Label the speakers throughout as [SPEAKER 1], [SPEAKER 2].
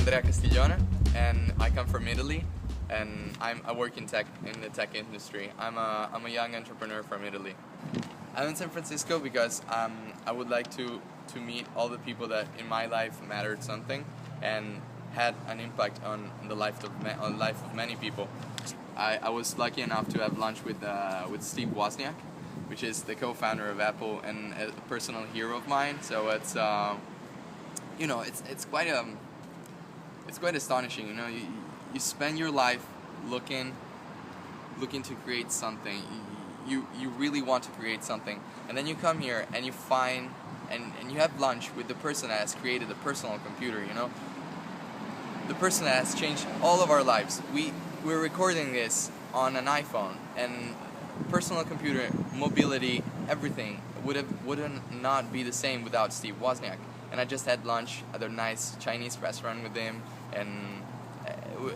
[SPEAKER 1] Andrea Castiglione, and I come from Italy, and I work in the tech industry. I'm a young entrepreneur from Italy. I'm in San Francisco because I would like to meet all the people that in my life mattered something and had an impact on the life of many people. I was lucky enough to have lunch with Steve Wozniak, which is the co-founder of Apple and a personal hero of mine. So it's it's quite astonishing. You spend your life looking to create something. You really want to create something, and then you come here and you find and you have lunch with the person that has created the personal computer. The person that has changed all of our lives. We're recording this on an iPhone, and personal computer, mobility, everything wouldn't not be the same without Steve Wozniak. And I just had lunch at a nice Chinese restaurant with him, and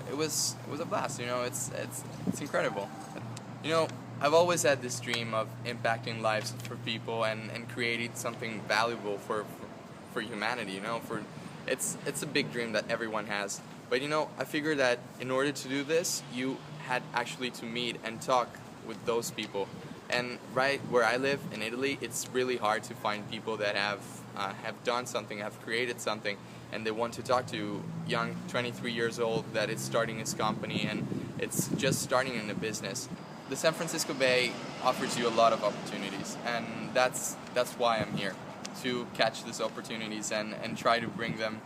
[SPEAKER 1] it was a blast. It's incredible. I've always had this dream of impacting lives for people and creating something valuable for humanity. It's a big dream that everyone has. But I figured that in order to do this, you had actually to meet and talk with those people. And right where I live in Italy, it's really hard to find people that have done something, have created something, and they want to talk to young 23 years old that is starting his company and it's just starting in a business. The San Francisco Bay offers you a lot of opportunities, and that's why I'm here, to catch these opportunities and try to bring them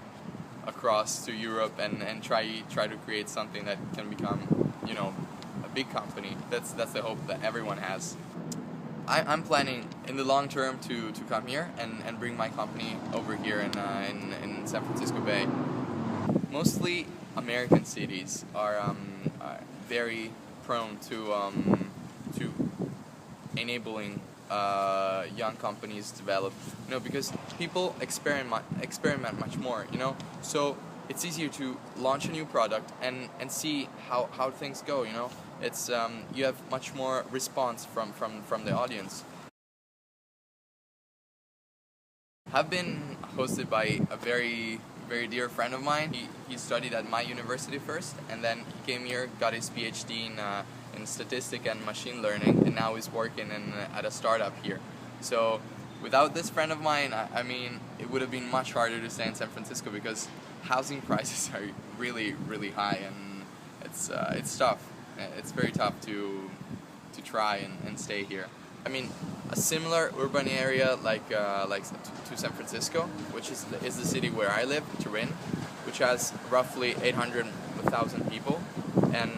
[SPEAKER 1] across to Europe and try to create something that can become a big company. That's the hope that everyone has. I'm planning in the long term to come here and bring my company over here in San Francisco Bay. Mostly American cities are very prone to enabling young companies to develop, because people experiment much more, so it's easier to launch a new product and see how things go. It's you have much more response from the audience. I've been hosted by a very dear friend of mine. He studied at my university first, and then he came here, got his PhD in statistics and machine learning, and now he's working at a startup here. So without this friend of mine, I mean, it would have been much harder to stay in San Francisco because housing prices are really high, and it's tough. It's very tough to try and stay here. I mean, a similar urban area like to San Francisco, which is the city where I live, Turin, which has roughly 800,000 people, and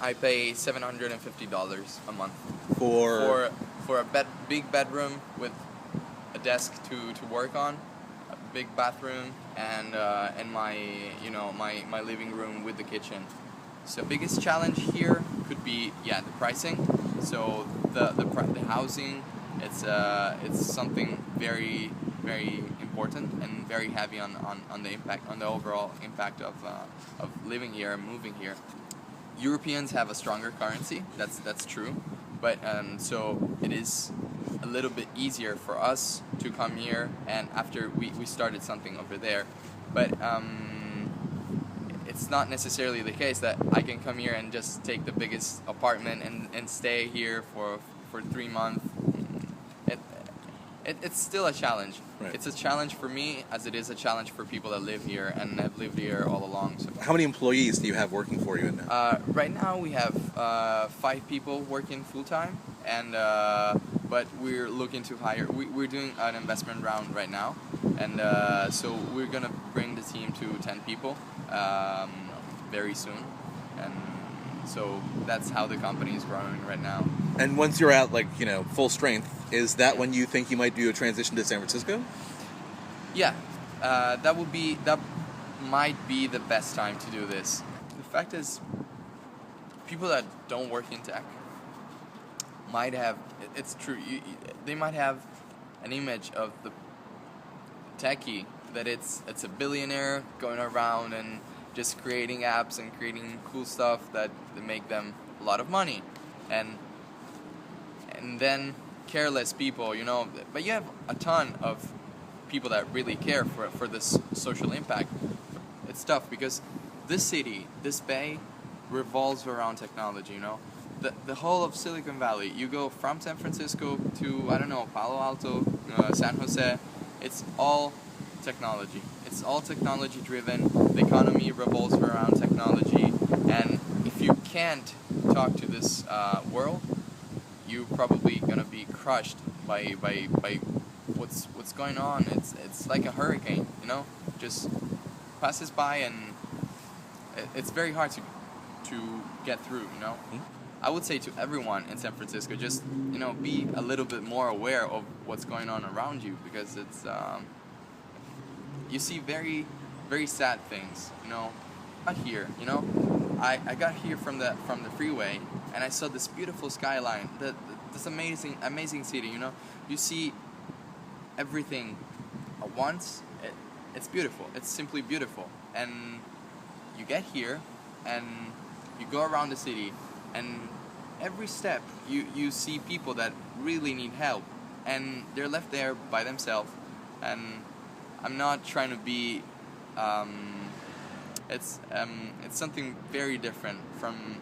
[SPEAKER 1] I pay $750 a month for a big bedroom with a desk to work on, a big bathroom, and my living room with the kitchen. So biggest challenge here could be the pricing. So the housing, it's something very important and very heavy on the overall impact of living here and moving here. Europeans have a stronger currency, that's true, but so it is a little bit easier for us to come here, and after we started something over there, but it's not necessarily the case that I can come here and just take the biggest apartment and stay here for 3 months. It's still a challenge.
[SPEAKER 2] Right.
[SPEAKER 1] It's a challenge for me as it is a challenge for people that live here and have lived here all along. So.
[SPEAKER 2] How many employees do you have working for you now?
[SPEAKER 1] Right now we have 5 people working full time, and but we're looking to hire. We're doing an investment round right now, and so we're gonna bring the team to 10 people very soon, and so that's how the company is growing right now.
[SPEAKER 2] And once you're at full strength, is that when you think you might do a transition to San Francisco?
[SPEAKER 1] Yeah, that might be the best time to do this. The fact is, people that don't work in tech might have, it's true, they might have an image of the techie that it's a billionaire going around and just creating apps and creating cool stuff that make them a lot of money, and then careless people, but you have a ton of people that really care for this social impact. it's tough because this city, this bay, revolves around technology. You know, the whole of Silicon Valley. You go from San Francisco to, I don't know, Palo Alto, San Jose. It's all technology. It's all technology driven. The economy revolves around technology, and if you can't talk to this world, you probably gonna be crushed by what's going on. It's like a hurricane, you know, just passes by, and it's very hard to get through, you know. I would say to everyone in San Francisco, just, you know, be a little bit more aware of what's going on around you, because it's you see very, very sad things, you know. Got here, you know, I got here from the freeway, and I saw this beautiful skyline, this amazing city, you know. You see everything at once. It's beautiful. It's simply beautiful. And you get here, and you go around the city, and every step you see people that really need help, and they're left there by themselves. And I'm not trying to be it's something very different from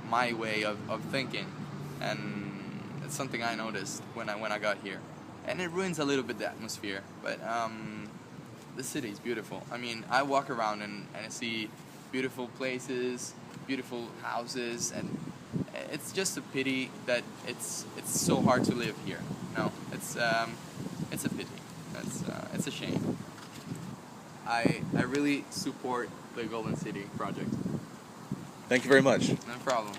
[SPEAKER 1] my way of thinking, and it's something I noticed when I got here, and it ruins a little bit the atmosphere, but the city is beautiful. I mean, I walk around and I see beautiful places, beautiful houses, and it's just a pity that it's so hard to live here. No, it's a pity. It's a shame. I really support the Golden City project.
[SPEAKER 2] Thank you very much.
[SPEAKER 1] No problem.